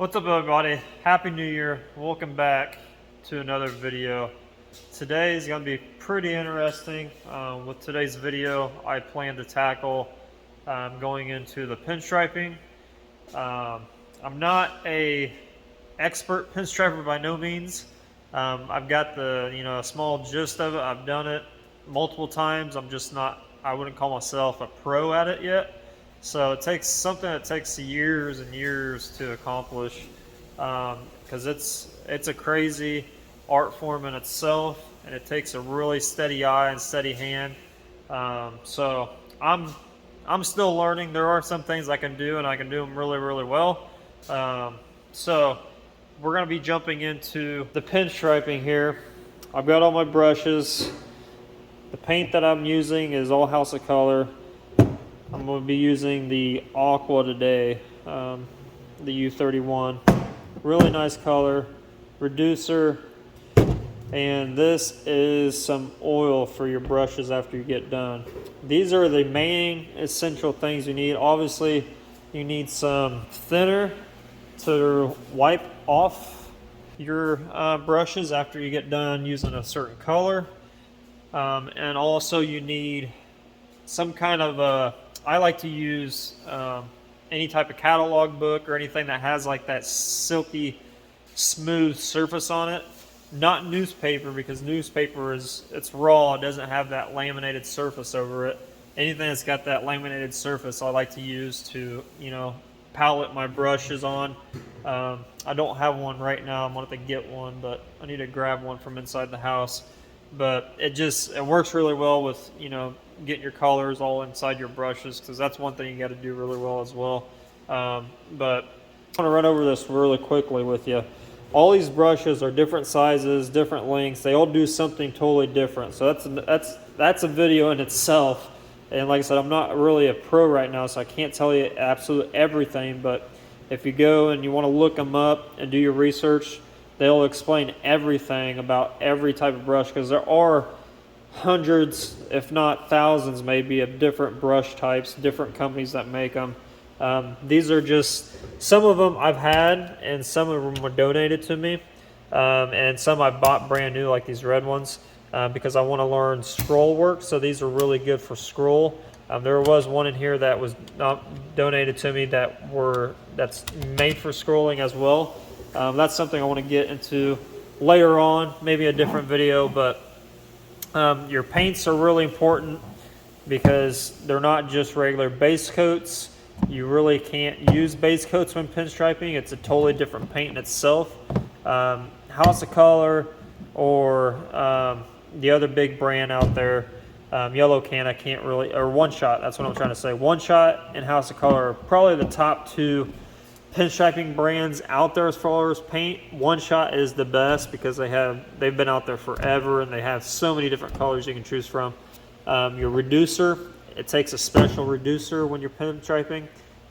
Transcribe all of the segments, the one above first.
What's up, everybody? Happy New Year. Welcome back to another video. Today is going to be pretty interesting. With today's video, I plan to tackle going into the pinstriping. I'm not a expert pinstriper by no means. I've got the a small gist of it. I've done it multiple times. I'm just not, I wouldn't call myself a pro at it yet. So it takes something that takes years and years to accomplish, because it's a crazy art form in itself, and it takes a really steady eye and steady hand. So I'm still learning. There are some things I can do, and I can do them really, really well. So we're going to be jumping into the pinstriping here. I've got all my brushes. The paint that I'm using is all House of Color. I'm going to be using the Aqua today, the U31. Really nice color, reducer, and this is some oil for your brushes after you get done. These are the main essential things you need. Obviously, you need some thinner to wipe off your brushes after you get done using a certain color. And also you need some kind of I like to use any type of catalog book or anything that has like that silky smooth surface on it. Not newspaper, because newspaper it's raw, it doesn't have that laminated surface over it. Anything that's got that laminated surface I like to use to palette my brushes on. I don't have one right now. I'm going to have to get one, but I need to grab one from inside the house. But it works really well with getting your colors all inside your brushes, because that's one thing you got to do really well as well. But I want to run over this really quickly with you. All these brushes are different sizes, different lengths. They all do something totally different. So that's a video in itself. And like I said, I'm not really a pro right now, so I can't tell you absolutely everything. But if you go and you want to look them up and do your research, they'll explain everything about every type of brush, because there are hundreds, if not thousands maybe, of different brush types, different companies that make them. These are just, some of them I've had, and some of them were donated to me, and some I bought brand new, like these red ones, because I want to learn scroll work. So these are really good for scroll. There was one in here that was not donated to me that's made for scrolling as well. That's something I want to get into later on, maybe a different video. But your paints are really important, because they're not just regular base coats. You really can't use base coats when pinstriping. It's a totally different paint in itself. House of Color, or the other big brand out there, Yellow Can, I can't really, or One Shot, that's what I'm trying to say. One Shot and House of Color are probably the top two pinstriping brands out there as far as paint. One Shot is the best, because they've been out there forever, and they have so many different colors you can choose from. Your reducer, it takes a special reducer when you're pinstriping.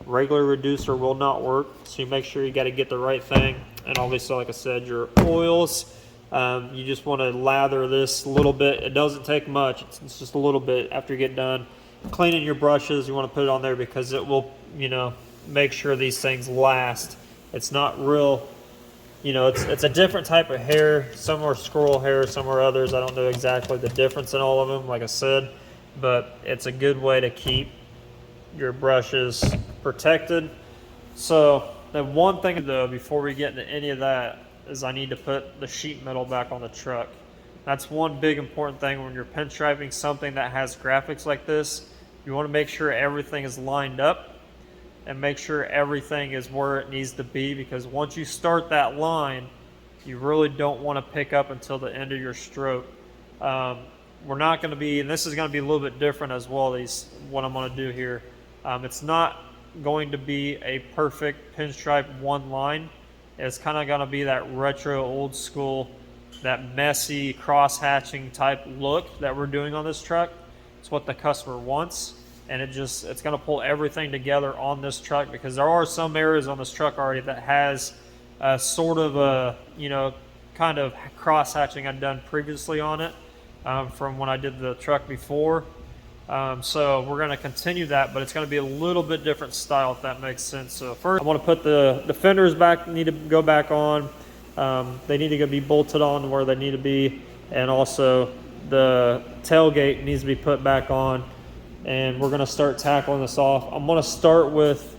Regular reducer will not work, so you make sure you got to get the right thing. And obviously, like I said, your oils, you just want to lather this a little bit. It doesn't take much, it's just a little bit. After you get done cleaning your brushes, you want to put it on there, because it will make sure these things last. It's not real, it's a different type of hair. Some are squirrel hair, some are others. I don't know exactly the difference in all of them, like I said, but it's a good way to keep your brushes protected. So the one thing though, before we get into any of that, is I need to put the sheet metal back on the truck. That's one big important thing when you're pinstriping something that has graphics like this. You want to make sure everything is lined up, and make sure everything is where it needs to be, because once you start that line, you really don't want to pick up until the end of your stroke. We're not going to be, and this is going to be a little bit different as well, what I'm going to do here. It's not going to be a perfect pinstripe one line. It's kind of going to be that retro, old school, that messy cross-hatching type look that we're doing on this truck. It's what the customer wants. And it's going to pull everything together on this truck, because there are some areas on this truck already that has sort of a, kind of cross hatching I'd done previously on it, from when I did the truck before. So we're going to continue that, but it's going to be a little bit different style, if that makes sense. So first, I want to put the fenders back, need to go back on. They need to be bolted on where they need to be, and also the tailgate needs to be put back on. And we're going to start tackling this off. I'm going to start with,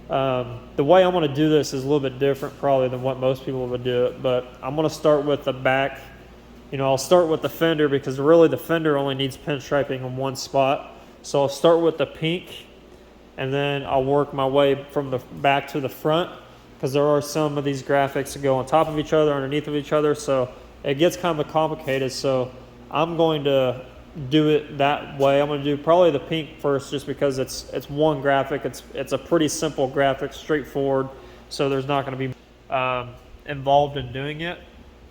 the way I'm going to do this is a little bit different probably than what most people would do it, but I'm going to start with the back. I'll start with the fender because really the fender only needs pinstriping in one spot. So I'll start with the pink, and then I'll work my way from the back to the front, because there are some of these graphics that go on top of each other, underneath of each other, so it gets kind of complicated. So I'm going to do it that way. I'm going to do probably the pink first, just because it's one graphic. It's a pretty simple graphic, straightforward, so there's not going to be involved in doing it.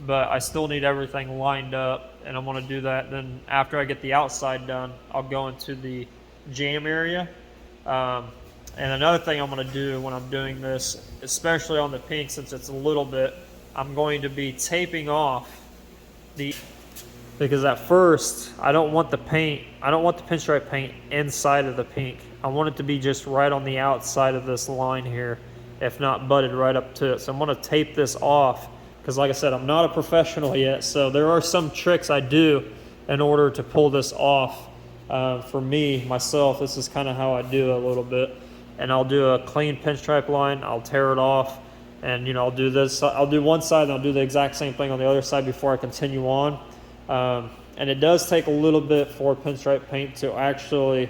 But I still need everything lined up, and I'm going to do that. Then after I get the outside done, I'll go into the jam area. And another thing I'm going to do when I'm doing this, especially on the pink, since it's a little bit, I'm going to be taping off because at first I don't want the pinstripe paint inside of the pink. I want it to be just right on the outside of this line here, if not butted right up to it. So I'm going to tape this off, because like I said, I'm not a professional yet, so there are some tricks I do in order to pull this off. For me, myself, this is kind of how I do it a little bit. And I'll do a clean pinstripe line, I'll tear it off, and I'll do this. I'll do one side, and I'll do the exact same thing on the other side before I continue on. And it does take a little bit for pinstripe paint to actually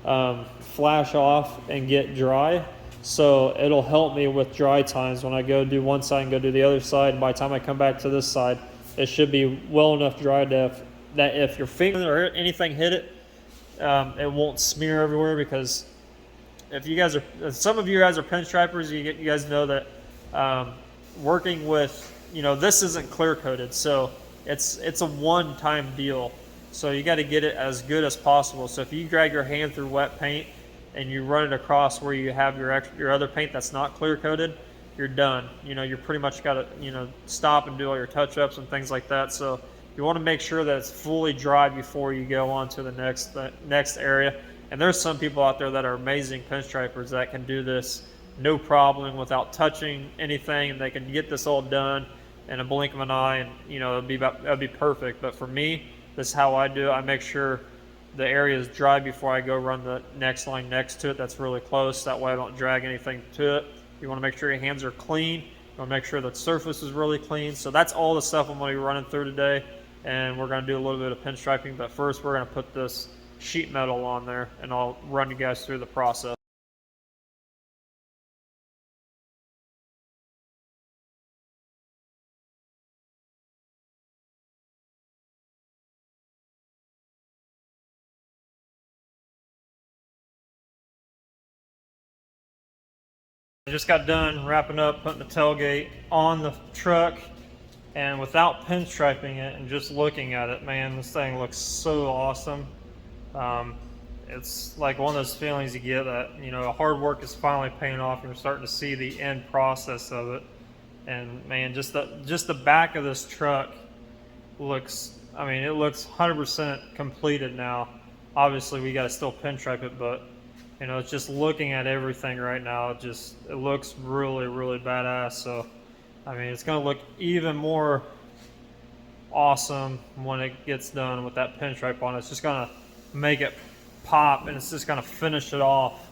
flash off and get dry. So it'll help me with dry times when I go do one side and go do the other side. By the time I come back to this side, it should be well enough dry that if your finger or anything hit it, it won't smear everywhere. Because if some of you guys are pinstripers, you guys know that working with, this isn't clear coated, so it's a one-time deal. So you got to get it as good as possible. So if you drag your hand through wet paint and you run it across where you have your other paint that's not clear coated, you're done. You're pretty much got to stop and do all your touch-ups and things like that. So you want to make sure that it's fully dry before you go on to the next area. And there's some people out there that are amazing pinstripers that can do this no problem without touching anything, and they can get this all done in a blink of an eye, and it'll be perfect. But for me, this is how I do it. I make sure the area is dry before I go run the next line next to it that's really close. That way I don't drag anything to it. You want to make sure your hands are clean. You want to make sure the surface is really clean. So that's all the stuff I'm going to be running through today, and we're going to do a little bit of pinstriping. But first we're going to put this sheet metal on there, and I'll run you guys through the process. I just got done wrapping up, putting the tailgate on the truck, and without pinstriping it and just looking at it, man, this thing looks so awesome. It's like one of those feelings you get that, hard work is finally paying off, and you're starting to see the end process of it. And man, just the back of this truck looks, it looks 100% completed now. Obviously we got to still pinstripe it, but it's just looking at everything right now, it looks really, really badass. So, it's going to look even more awesome when it gets done with that pinstripe on it. It's just going to make it pop, and it's just going to finish it off.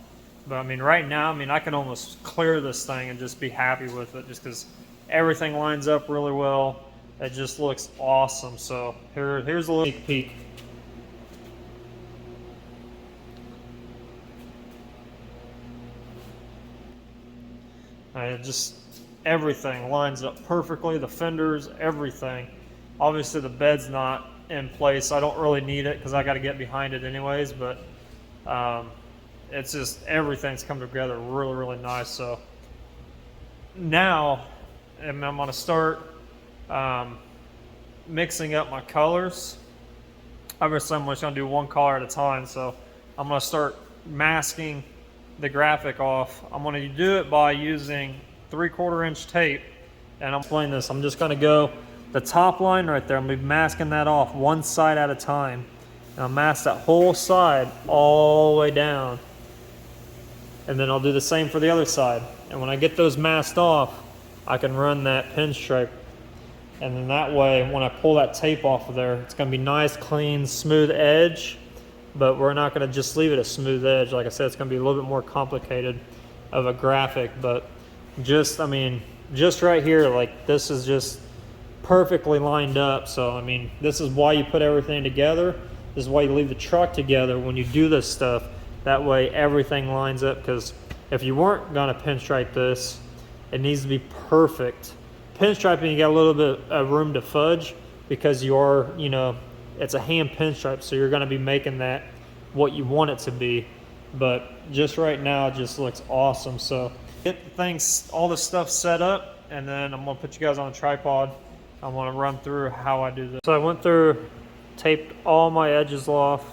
But, right now, I can almost clear this thing and just be happy with it, just because everything lines up really well. It just looks awesome. So, here's a little sneak peek. Just everything lines up perfectly, the fenders, everything. Obviously the bed's not in place. I don't really need it because I got to get behind it anyways, but it's just everything's come together really, really nice. So now I'm going to start mixing up my colors. Obviously I'm just going to do one color at a time, so I'm going to start masking the graphic off. I'm going to do it by using 3/4 inch tape, and I'm playing this. I'm just going to go the top line right there. I'm going to be masking that off one side at a time, And I'll mask that whole side all the way down. And then I'll do the same for the other side. And when I get those masked off, I can run that pinstripe. And then that way, when I pull that tape off of there, it's gonna be nice, clean, smooth edge, but we're not gonna just leave it a smooth edge. Like I said, it's gonna be a little bit more complicated of a graphic, but just, I mean, just right here, like this is just perfectly lined up. So, I mean, this is why you put everything together. This is why you leave the truck together when you do this stuff. That way everything lines up, because if you weren't gonna pinstripe this, it needs to be perfect. Pinstriping, you got a little bit of room to fudge because you are, you know, it's a hand pinstripe, so you're gonna be making that what you want it to be. But just right now, it just looks awesome. So get things, all this stuff set up, and then I'm gonna put you guys on a tripod. I wanna run through how I do this. So I went through, taped all my edges off,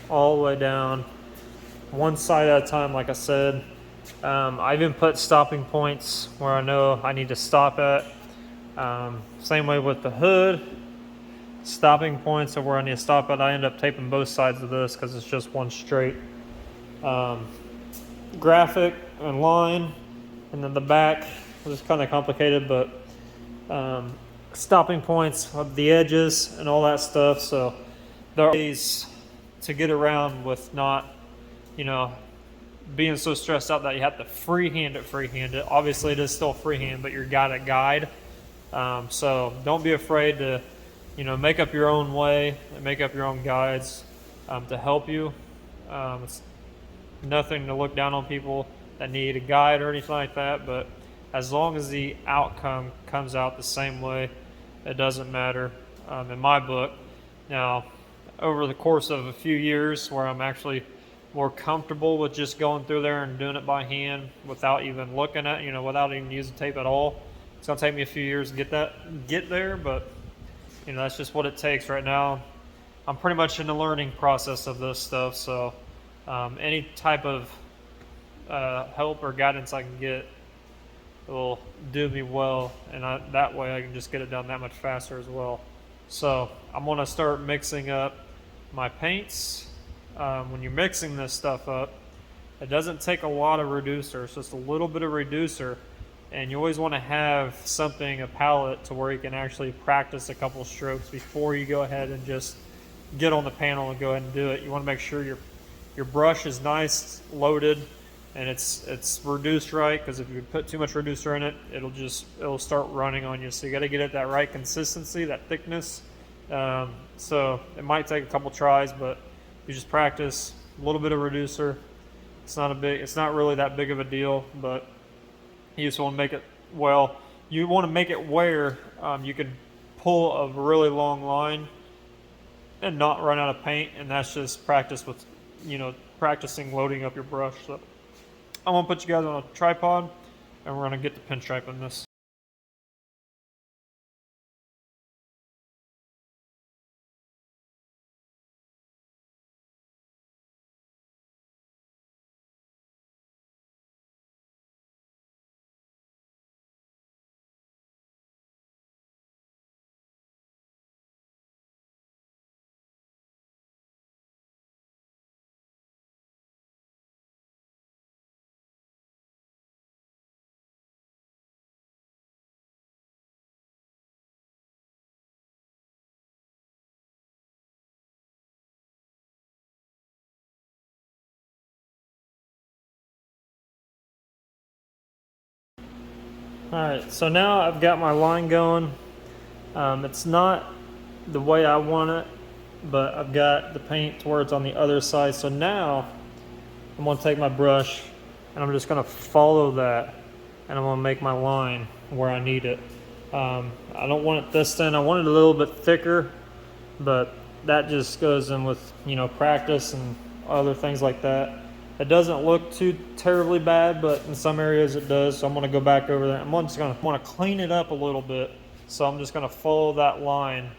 all the way down, one side at a time, like I said. I even put stopping points where I know I need to stop at. Same way with the hood, stopping points of where I need to stop at. I end up taping both sides of this because it's just one straight graphic and line. And then the back is kind of complicated, but stopping points of the edges and all that stuff. So there are ways to get around with not, you know, being so stressed out that you have to freehand it. Obviously it is still freehand, but you're guided guide. So don't be afraid to, you know, make up your own way and make up your own guides to help you. It's nothing to look down on people that need a guide or anything like that, but as long as the outcome comes out the same way, it doesn't matter in my book. Now, over the course of a few years where I'm actually more comfortable with just going through there and doing it by hand without even looking at, you know, without even using tape at all. It's gonna take me a few years to get there, but you know, that's just what it takes right now. I'm pretty much in the learning process of this stuff, so any type of help or guidance I can get will do me well, and that way I can just get it done that much faster as well. So I'm gonna start mixing up my paints. When you're mixing this stuff up, it doesn't take a lot of reducer. It's just a little bit of reducer, and you always want to have something, a palette, to where you can actually practice a couple strokes before you go ahead and just get on the panel and go ahead and do it. You want to make sure your brush is nice, loaded, and it's reduced right, because if you put too much reducer in it, it'll start running on you. So you got to get it that right consistency, that thickness. So it might take a couple tries, but you just practice a little bit of reducer. It's not really that big of a deal, but you just want to make it, well, you want to make it where you can pull a really long line and not run out of paint, and that's just practice with, you know, practicing loading up your brush. So I'm gonna put you guys on a tripod, and we're gonna get the pinstripe in this. Alright, so now I've got my line going. It's not the way I want it, but I've got the paint towards on the other side. So now I'm going to take my brush and I'm just going to follow that, and I'm going to make my line where I need it. I don't want it this thin. I want it a little bit thicker, but that just goes in with, you know, practice and other things like that. It doesn't look too terribly bad, but in some areas it does. So I'm going to go back over there. I'm just going to want to clean it up a little bit. So I'm just going to follow that line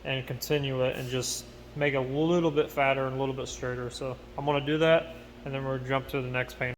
and continue it and just make it a little bit fatter and a little bit straighter. So I'm going to do that, and then we'll jump to the next paint.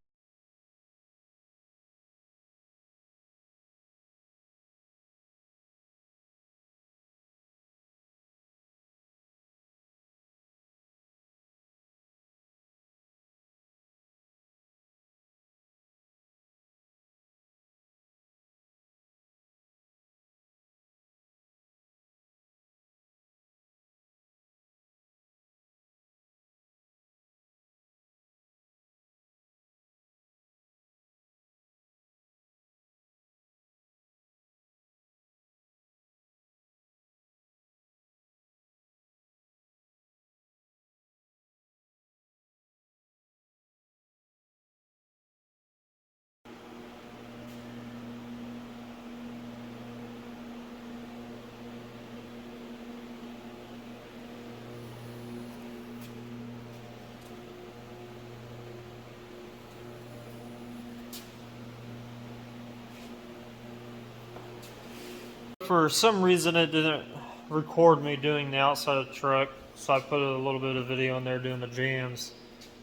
For some reason it didn't record me doing the outside of the truck, so I put a little bit of video in there doing the jams.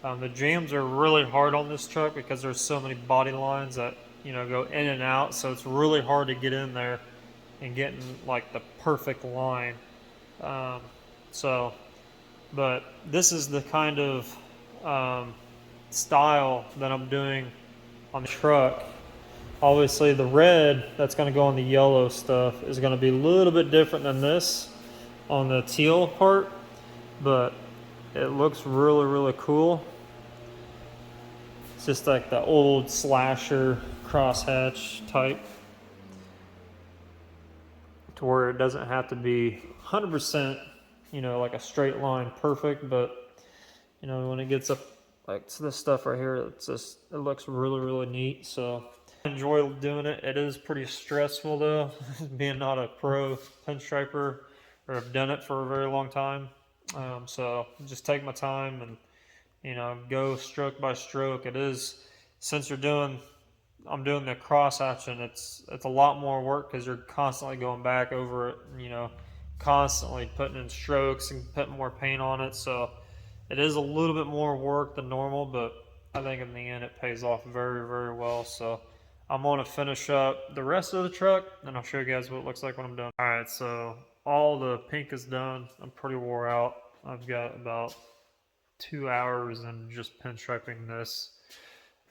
The jams are really hard on this truck because there's so many body lines that, you know, go in and out, so it's really hard to get in there and get in like the perfect line. But this is the kind of style that I'm doing on the truck. Obviously the red that's going to go on the yellow stuff is going to be a little bit different than this on the teal part, but it looks really, really cool. It's just like the old slasher crosshatch type, to where it doesn't have to be 100%, you know, like a straight line perfect, but you know, when it gets up like to this stuff right here, it's just, it looks really, really neat. So I enjoy doing it. It is pretty stressful though, being not a pro pinstriper or have done it for a very long time. So just take my time and, you know, go stroke by stroke. It is, since I'm doing the cross hatching, it's a lot more work because you're constantly going back over it, and, you know, constantly putting in strokes and putting more paint on it. So it is a little bit more work than normal, but I think in the end it pays off very, very well. So I'm going to finish up the rest of the truck, and I'll show you guys what it looks like when I'm done. All right, so all the pink is done. I'm pretty wore out. I've got about 2 hours in just pinstriping this.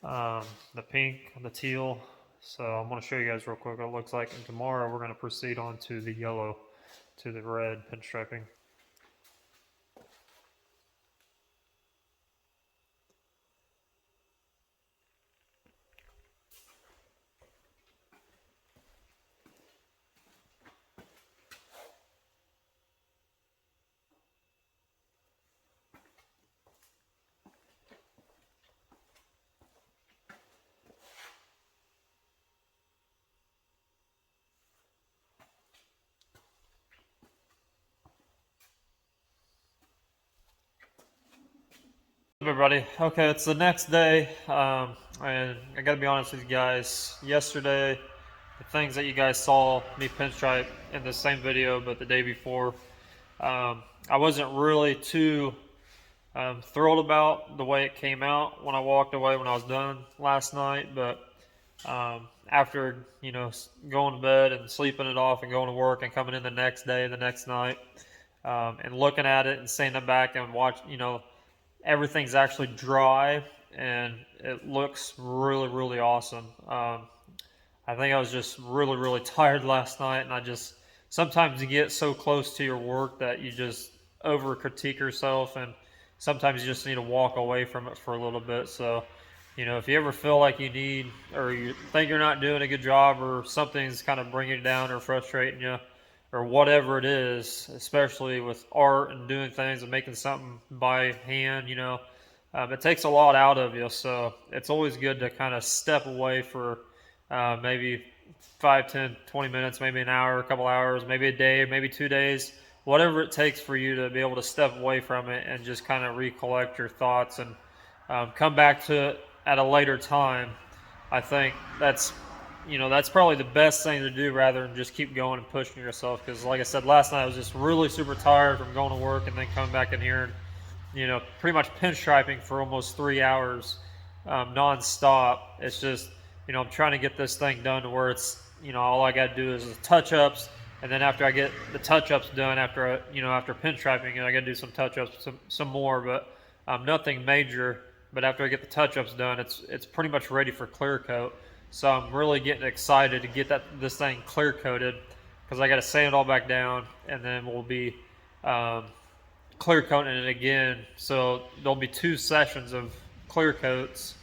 The pink, the teal. So I'm going to show you guys real quick what it looks like, and tomorrow we're going to proceed on to the yellow, to the red pinstriping. Everybody, okay, it's the next day, and I gotta be honest with you guys. Yesterday, the things that you guys saw me pinstripe in the same video, but the day before, I wasn't really too thrilled about the way it came out when I walked away when I was done last night. But after, you know, going to bed and sleeping it off and going to work and coming in the next day, the next night, and looking at it and standing back and watch, you know, everything's actually dry and it looks really, really awesome. I think I was just really, really tired last night, and I just, sometimes you get so close to your work that you just over critique yourself, and sometimes you just need to walk away from it for a little bit. So, you know, if you ever feel like you need, or you think you're not doing a good job, or something's kind of bringing you down or frustrating you, or whatever it is, especially with art and doing things and making something by hand, you know, it takes a lot out of you. So it's always good to kind of step away for maybe 5, 10, 20 minutes, maybe an hour, a couple hours, maybe a day, maybe 2 days, whatever it takes for you to be able to step away from it and just kind of recollect your thoughts and come back to it at a later time. I think that's, you know, that's probably the best thing to do rather than just keep going and pushing yourself. Because like I said, last night I was just really super tired from going to work and then coming back in here and, you know, pretty much pinstriping for almost 3 hours non-stop. It's just, you know, I'm trying to get this thing done to where it's, you know, all I got to do is the touch-ups, and then after I get the touch-ups done, after, you know, after pinstriping, I got to do some touch-ups, some more, but nothing major. But after I get the touch-ups done, it's pretty much ready for clear coat. So I'm really getting excited to get this thing clear coated, because I got to sand it all back down, and then we'll be clear coating it again. So there'll be 2 sessions of clear coats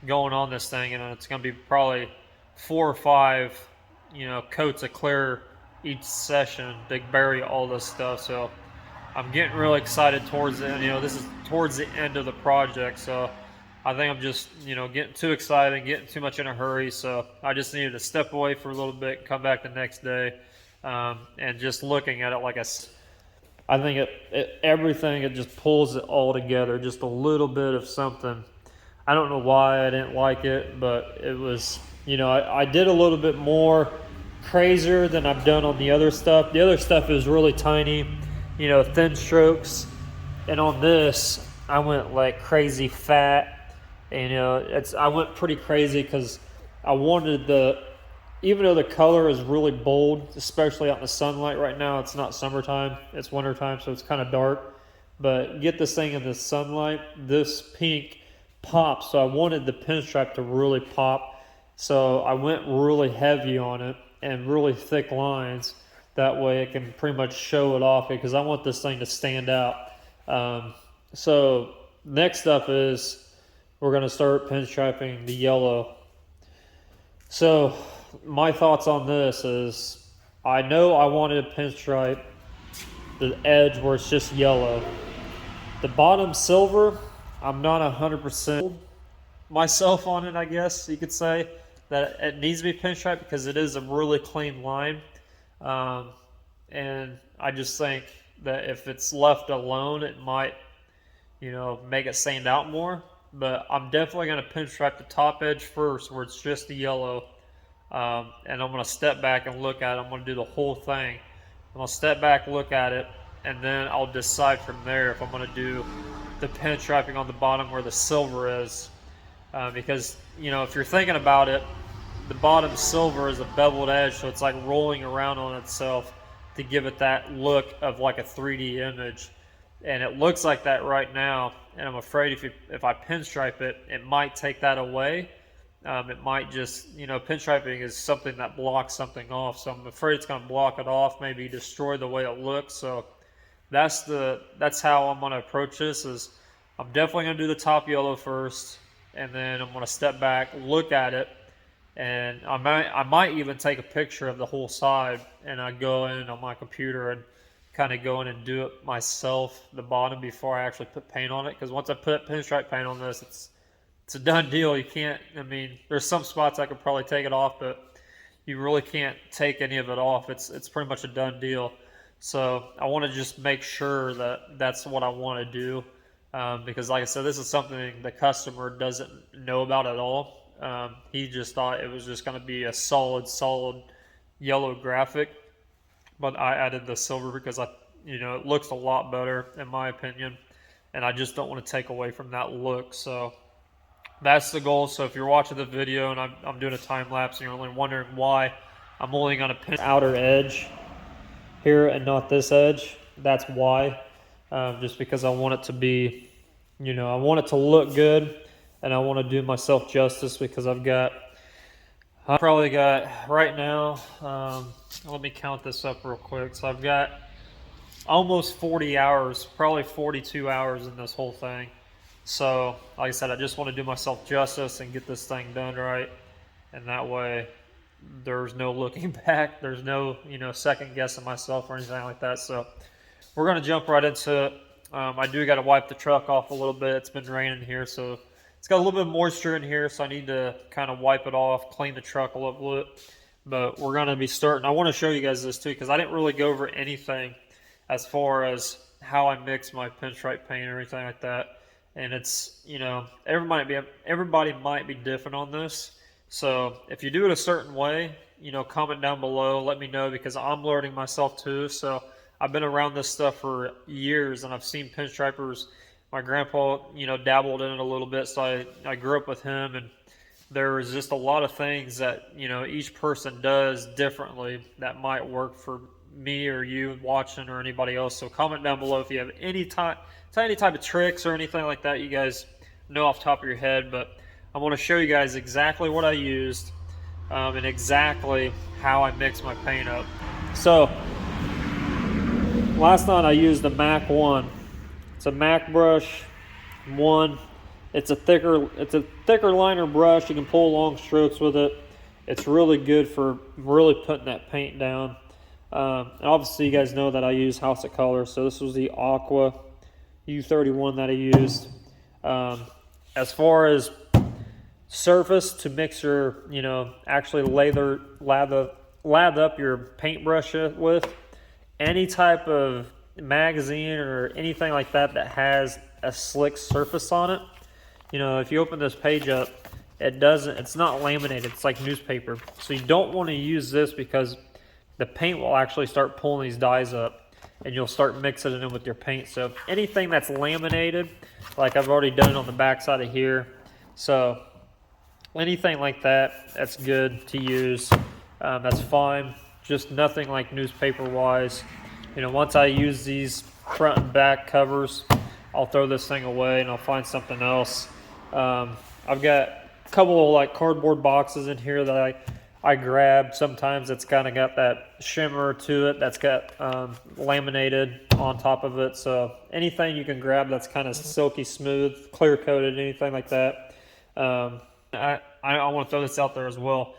going on this thing, and it's going to be probably 4 or 5, you know, coats of clear each session to bury all this stuff. So I'm getting really excited towards it. You know, this is towards the end of the project, so I think I'm just, you know, getting too excited and getting too much in a hurry. So I just needed to step away for a little bit, come back the next day, and just looking at it, like I think everything, it just pulls it all together, just a little bit of something. I don't know why I didn't like it, but it was, you know, I did a little bit more crazier than I've done on the other stuff. The other stuff is really tiny, you know, thin strokes. And on this, I went like crazy fat. And, you know, I went pretty crazy because I wanted even though the color is really bold, especially out in the sunlight right now, it's not summertime, it's wintertime, so it's kind of dark. But get this thing in the sunlight, this pink pops. So I wanted the pinstripe to really pop. So I went really heavy on it and really thick lines. That way it can pretty much show it off because I want this thing to stand out. So next up is we're going to start pinstriping the yellow. So my thoughts on this is I know I wanted to pinstripe the edge where it's just yellow. The bottom silver, I'm not 100% myself on it, I guess you could say. That it needs to be pinstriped because it is a really clean line. And I just think that if it's left alone, it might, you know, make it stand out more. But I'm definitely going to pinstripe the top edge first where it's just the yellow. And I'm going to step back and look at it. I'm going to do the whole thing. I'm going to step back, look at it, and then I'll decide from there if I'm going to do the pinstriping on the bottom where the silver is. Because, you know, if you're thinking about it, the bottom silver is a beveled edge, so it's like rolling around on itself to give it that look of like a 3D image. And it looks like that right now, and I'm afraid if I pinstripe it, it might take that away. It might just, you know, pinstriping is something that blocks something off, so I'm afraid it's going to block it off, maybe destroy the way it looks. So that's how I'm going to approach this. Is I'm definitely going to do the top yellow first, and then I'm going to step back, look at it, and I might even take a picture of the whole side, and I go in on my computer and kind of go in and do it myself, the bottom, before I actually put paint on it. Because once I put pinstripe paint on this, it's a done deal. You can't, I mean, there's some spots I could probably take it off, but you really can't take any of it off. It's pretty much a done deal. So I want to just make sure that that's what I want to do. Because like I said, this is something the customer doesn't know about at all. He just thought it was just going to be a solid yellow graphic. But I added the silver because it looks a lot better in my opinion. And I just don't want to take away from that look. So that's the goal. So if you're watching the video and I'm doing a time lapse and you're only wondering why I'm only going to pin outer edge here and not this edge, that's why. Just because I want it to be, I want it to look good, and I want to do myself justice because I probably got right now, let me count this up real quick. So I've got almost 40 hours, probably 42 hours in this whole thing. So like I said, I just want to do myself justice and get this thing done right. And that way there's no looking back. There's no, second guessing myself or anything like that. So we're going to jump right into it. I do got to wipe the truck off a little bit. It's been raining here, so it's got a little bit of moisture in here, so I need to kind of wipe it off, clean the truck a little bit. But we're going to be starting. I want to show you guys this too, because I didn't really go over anything as far as how I mix my pinstripe paint or anything like that. And it's, everybody might be different on this. So if you do it a certain way, comment down below, let me know, because I'm learning myself too. So I've been around this stuff for years, and I've seen pinstripers. My grandpa, dabbled in it a little bit, so I grew up with him, and there is just a lot of things that, each person does differently that might work for me or you watching or anybody else. So comment down below if you have any type of tricks or anything like that you guys know off the top of your head. But I want to show you guys exactly what I used and exactly how I mix my paint up. So last night I used the Mac 1. It's a Mac brush 1. It's a thicker liner brush. You can pull long strokes with it. It's really good for really putting that paint down. And obviously you guys know that I use House of Color, so this was the Aqua U31 that I used. As far as surface to mix your, actually lather up your paintbrush with, any type of magazine or anything like that that has a slick surface on it. If you open this page up, it's not laminated, it's like newspaper. So you don't want to use this because the paint will actually start pulling these dyes up and you'll start mixing it in with your paint. So anything that's laminated, like I've already done it on the back side of here, so anything like that, that's good to use. That's fine. Just nothing like newspaper wise. You know, once I use these front and back covers, I'll throw this thing away and I'll find something else. I've got a couple of like cardboard boxes in here that I grab. Sometimes it's kind of got that shimmer to it that's got laminated on top of it. So anything you can grab that's kind of silky smooth, clear coated, anything like that. I want to throw this out there as well.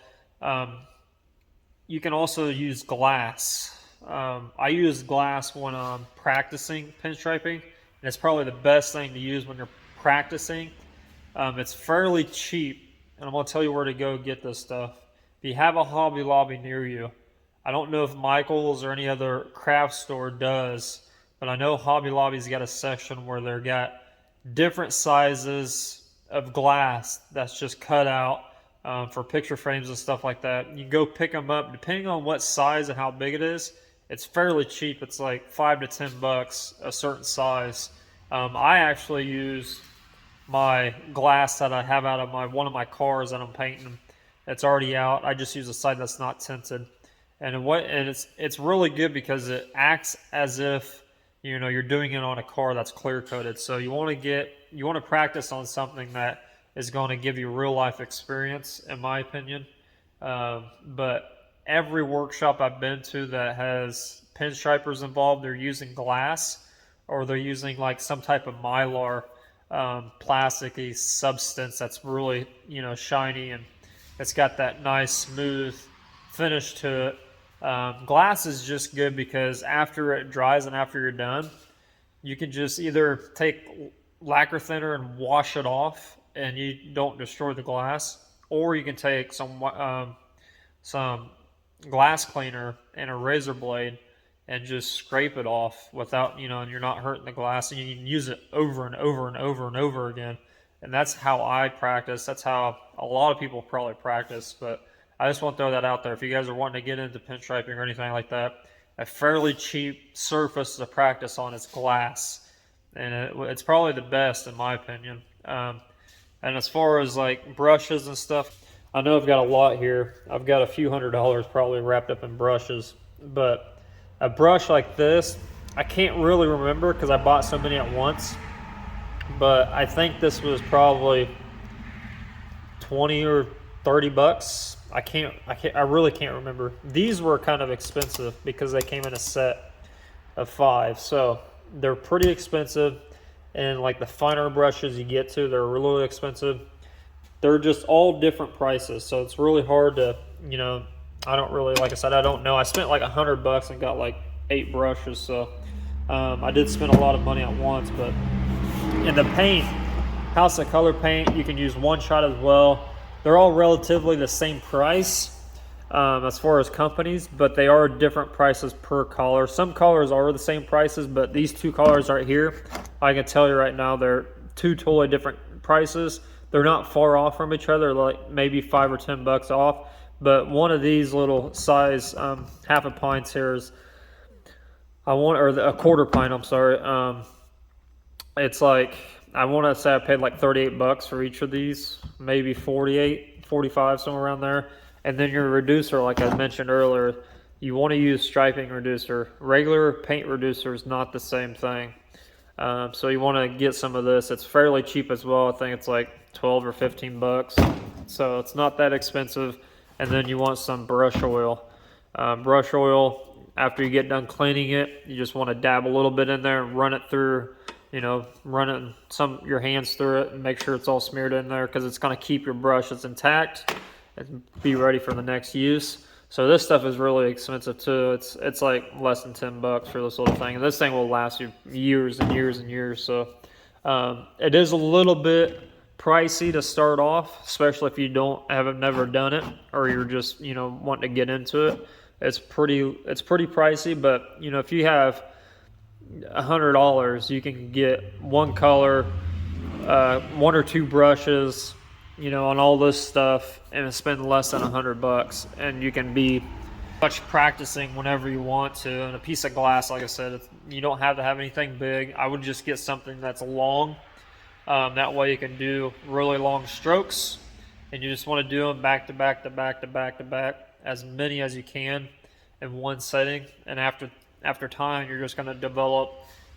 You can also use glass. I use glass when I'm practicing pinstriping, and it's probably the best thing to use when you're practicing. It's fairly cheap, and I'm going to tell you where to go get this stuff. If you have a Hobby Lobby near you, I don't know if Michael's or any other craft store does, but I know Hobby Lobby's got a section where they've got different sizes of glass that's just cut out for picture frames and stuff like that. You can go pick them up depending on what size and how big it is. It's fairly cheap. It's like $5 to $10 a certain size. I actually use my glass that I have out of one of my cars that I'm painting. It's already out. I just use a side that's not tinted, and it's really good because it acts as if you're doing it on a car that's clear coated. So you want to practice on something that is going to give you real life experience, in my opinion. But every workshop I've been to that has pinstripers involved, they're using glass or they're using like some type of mylar plasticky substance that's really shiny, and it's got that nice smooth finish to it. Glass is just good because after it dries and after you're done, you can just either take lacquer thinner and wash it off and you don't destroy the glass, or you can take some glass cleaner and a razor blade and just scrape it off without, and you're not hurting the glass, and you can use it over and over and over and over again. And that's how I practice. That's how a lot of people probably practice. But I just want to throw that out there. If you guys are wanting to get into pinstriping or anything like that, a fairly cheap surface to practice on is glass. And it's probably the best in my opinion. And as far as like brushes and stuff, I know I've got a lot here. I've got a few $100s probably wrapped up in brushes. But a brush like this, I can't really remember because I bought so many at once. But I think this was probably 20 or 30 bucks. I really can't remember. These were kind of expensive because they came in a set of 5. So they're pretty expensive. And like the finer brushes you get to, they're really expensive. They're just all different prices. So it's really hard to, I don't really, like I said, I don't know. I spent like $100 and got like 8 brushes. So I did spend a lot of money at once. But in the paint, House of Color paint, you can use one shot as well. They're all relatively the same price as far as companies, but they are different prices per color. Some colors are the same prices, but these 2 colors right here, I can tell you right now, they're 2 totally different prices. They're not far off from each other, like maybe $5 or $10 off. But one of these little size half a pints here is, a quarter pint, I'm sorry. It's like, I want to say I paid like $38 for each of these, maybe 48, 45, somewhere around there. And then your reducer, like I mentioned earlier, you want to use striping reducer. Regular paint reducer is not the same thing. So you want to get some of this. It's fairly cheap as well. I think it's like 12 or 15 bucks. So it's not that expensive. And then you want some brush oil. Brush oil, after you get done cleaning it, you just want to dab a little bit in there and run it through, run your hands through it and make sure it's all smeared in there, because it's going to keep your brushes intact and be ready for the next use. So this stuff is really expensive too. It's like less than 10 bucks for this little thing. And this thing will last you years and years and years. So it is a little bit pricey to start off, especially if you haven't never done it, or you're just, wanting to get into it. It's pretty pricey, but if you have $100, you can get one color, 1 or 2 brushes, you know, on all this stuff and spend less than $100, and you can be much practicing whenever you want to. And a piece of glass, like I said, you don't have to have anything big. I would just get something that's long. That way you can do really long strokes, and you just want to do them back to back to back to back to back, as many as you can in one setting. And after time, you're just going to develop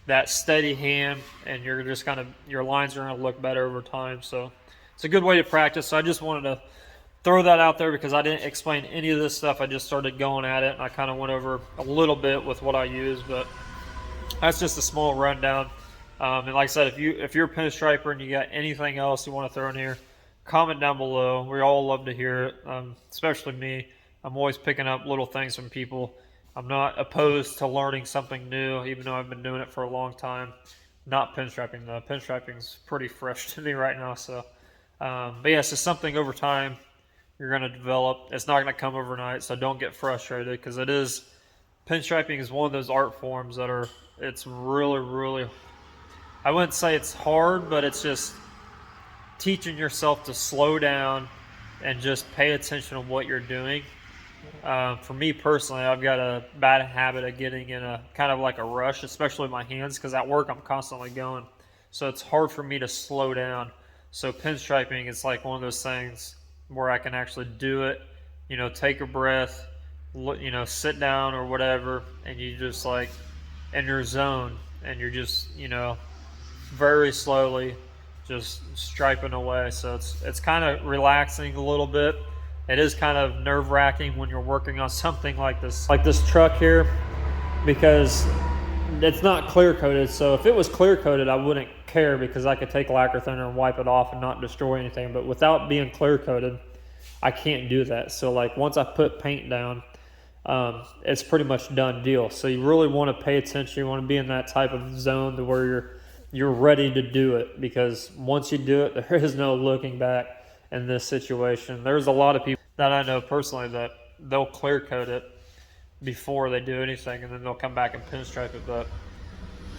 that steady hand, and you're just kind of, your lines are going to look better over time. So it's a good way to practice. So I just wanted to throw that out there because I didn't explain any of this stuff. I just started going at it, and I kind of went over a little bit with what I use, but that's just a small rundown. And like I said, if you're a pinstriper and you got anything else you want to throw in here, comment down below. We all love to hear it, especially me. I'm always picking up little things from people. I'm not opposed to learning something new, even though I've been doing it for a long time. Not pinstriping though. Pinstriping's pretty fresh to me right now. So, but yeah, it's just something over time you're going to develop. It's not going to come overnight, so don't get frustrated, because pinstriping is one of those art forms that it's really, really, I wouldn't say it's hard, but it's just teaching yourself to slow down and just pay attention to what you're doing. For me personally, I've got a bad habit of getting in a kind of like a rush, especially with my hands, because at work I'm constantly going. So it's hard for me to slow down. So pinstriping is like one of those things where I can actually do it, you know, take a breath, you know, sit down or whatever, and you just like in your zone, and you're just, you know, very slowly just striping away. So it's kind of relaxing a little bit. It is kind of nerve-wracking when you're working on something like this truck here, because it's not clear coated. So if it was clear coated, I wouldn't care, because I could take lacquer thinner and wipe it off and not destroy anything. But without being clear coated, I can't do that. So like once I put paint down, it's pretty much done deal. So you really want to pay attention. You want to be in that type of zone to where you're ready to do it, because once you do it, there is no looking back in this situation. There's a lot of people that I know personally that they'll clear coat it before they do anything, and then they'll come back and pinstripe it. But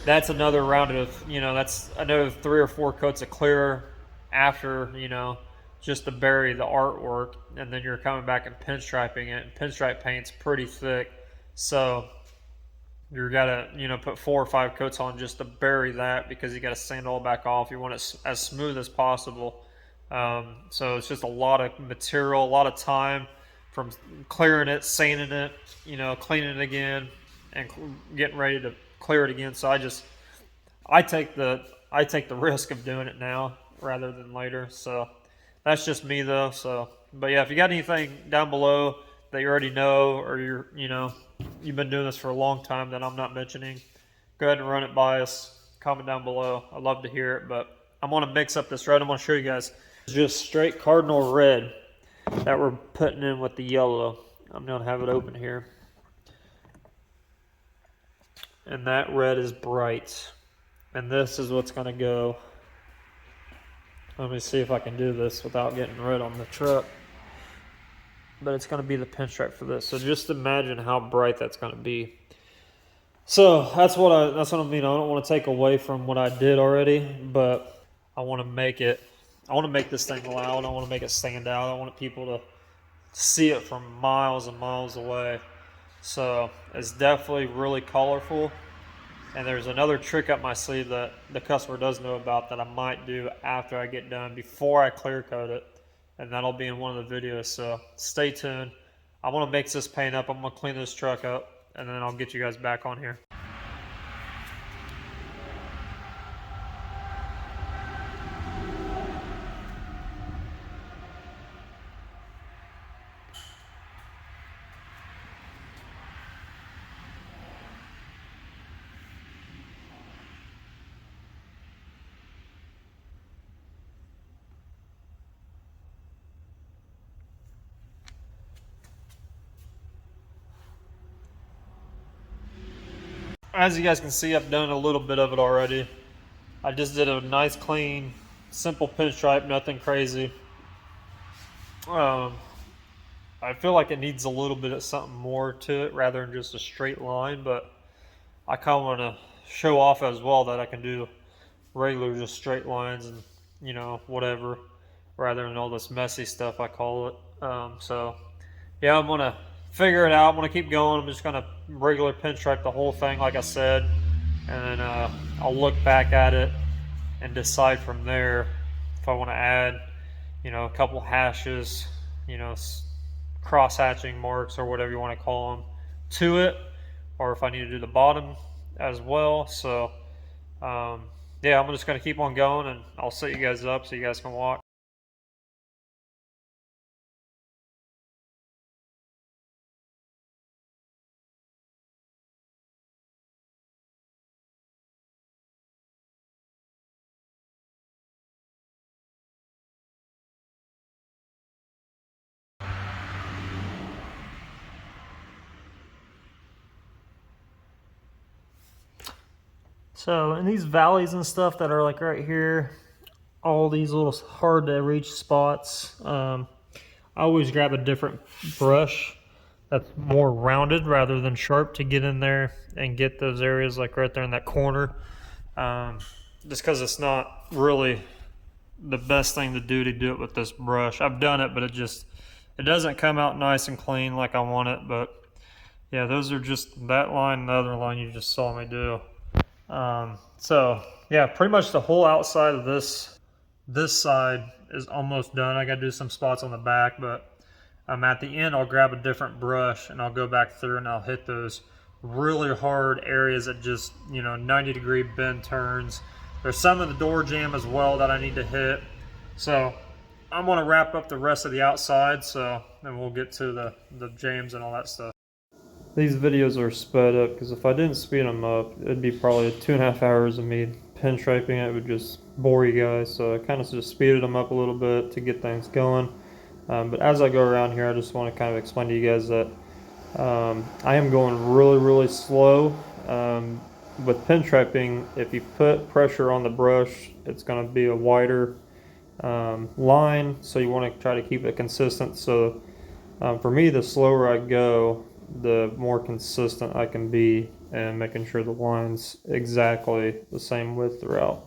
that's another round of, you know, that's another 3 or 4 coats of clear after, you know, just to bury the artwork, and then you're coming back and pinstriping it. And pinstripe paint's pretty thick, so you gotta, you know, put 4 or 5 coats on just to bury that, because you gotta sand all back off. You want it as smooth as possible. So it's just a lot of material, a lot of time from clearing it, sanding it, you know, cleaning it again, and getting ready to clear it again. So I take the risk of doing it now rather than later. So that's just me though. So, but yeah, if you got anything down below that you already know, or you've been doing this for a long time that I'm not mentioning, go ahead and run it by us. Comment down below. I'd love to hear it. But I'm going to mix up this red. I'm going to show you guys. It's just straight cardinal red that we're putting in with the yellow. I'm going to have it open here. And that red is bright. And this is what's going to go. Let me see if I can do this without getting red on the truck. But it's going to be the pinstripe for this. So just imagine how bright that's going to be. So that's what I mean. I don't want to take away from what I did already, but I want to make this thing loud. I want to make it stand out. I want people to see it from miles and miles away. So it's definitely really colorful. And there's another trick up my sleeve that the customer does know about that I might do after I get done, before I clear coat it. And that'll be in one of the videos, so stay tuned. I want to mix this paint up. I'm going to clean this truck up, and then I'll get you guys back on here. As you guys can see, I've done a little bit of it already. I just did a nice, clean, simple pinstripe, nothing crazy. I feel like it needs a little bit of something more to it rather than just a straight line, but I kind of want to show off as well that I can do regular just straight lines and, you know, whatever, rather than all this messy stuff I call it. So yeah, I'm gonna figure it out. I'm gonna keep going. I'm just gonna regular pinstripe the whole thing, like I said, and then I'll look back at it and decide from there if I want to add, a couple hashes, cross hatching marks or whatever you want to call them to it, or if I need to do the bottom as well. So yeah, I'm just gonna keep on going, and I'll set you guys up so you guys can walk. So in these valleys and stuff that are like right here, all these little hard to reach spots, I always grab a different brush that's more rounded rather than sharp to get in there and get those areas like right there in that corner. Just because it's not really the best thing to do it with this brush. I've done it, but it doesn't come out nice and clean like I want it. But yeah, those are just that line and the other line you just saw me do. So yeah, pretty much the whole outside of this side is almost done. I got to do some spots on the back, but at the end I'll grab a different brush and I'll go back through and I'll hit those really hard areas that just 90-degree bend turns. There's some in the door jamb as well that I need to hit. So I'm going to wrap up the rest of the outside, so then we'll get to the jambs and all that stuff. These videos are sped up because if I didn't speed them up, it'd be probably 2.5 hours of me pinstriping it. It would just bore you guys. So I kind of just speeded them up a little bit to get things going. But as I go around here, I just want to kind of explain to you guys that I am going really, really slow. With pinstriping, if you put pressure on the brush, it's going to be a wider line. So you want to try to keep it consistent. So for me, the slower I go, the more consistent I can be and making sure the line's exactly the same width throughout.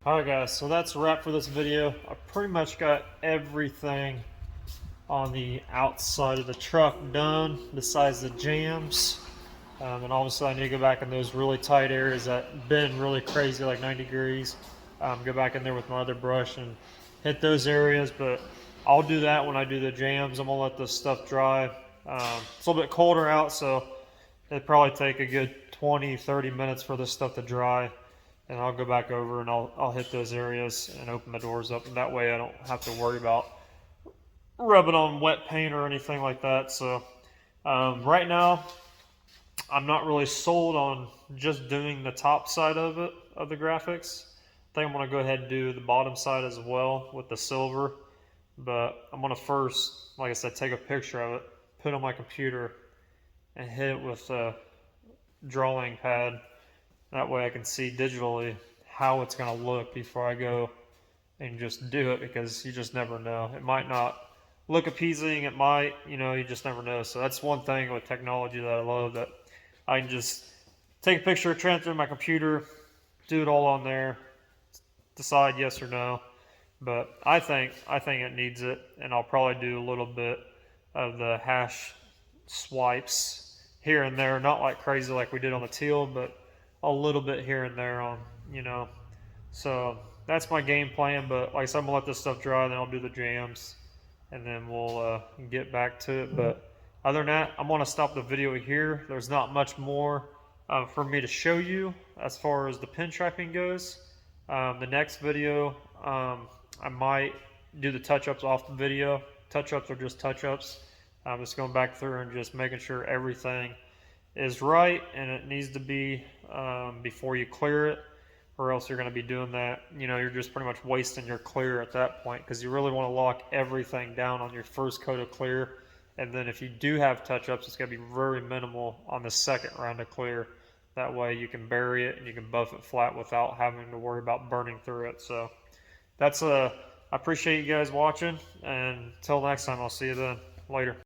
Alright guys, so that's a wrap for this video. I pretty much got everything on the outside of the truck done, besides the jams. And obviously I need to go back in those really tight areas that bend really crazy, like 90 degrees. Go back in there with my other brush and hit those areas, but I'll do that when I do the jams. I'm gonna let this stuff dry. It's a little bit colder out, so it'd probably take a good 20-30 minutes for this stuff to dry. And I'll go back over and I'll hit those areas and open the doors up. And that way I don't have to worry about rubbing on wet paint or anything like that. So right now, I'm not really sold on just doing the top side of it, of the graphics. I think I'm going to go ahead and do the bottom side as well with the silver. But I'm going to first, like I said, take a picture of it, put it on my computer, and hit it with a drawing pad. That way I can see digitally how it's going to look before I go and just do it, because you just never know. It might not look appeasing, it might, you just never know. So that's one thing with technology that I love, that I can just take a picture, transfer to my computer, do it all on there, decide yes or no. But I think it needs it, and I'll probably do a little bit of the hash swipes here and there, not like crazy like we did on the teal, but a little bit here and there on, So that's my game plan, but like I said, I'm gonna let this stuff dry, then I'll do the jams, and then we'll get back to it. But other than that, I'm gonna stop the video here. There's not much more for me to show you as far as the pinstriping goes. The next video, I might do the touch-ups off the video. Touch-ups are just touch-ups. I'm just going back through and just making sure everything is right, and it needs to be before you clear it, or else you're going to be doing that. You're just pretty much wasting your clear at that point, because you really want to lock everything down on your first coat of clear. And then if you do have touch-ups, it's going to be very minimal on the second round of clear. That way you can bury it and you can buff it flat without having to worry about burning through it. So that's I appreciate you guys watching, and until next time, I'll see you then. Later.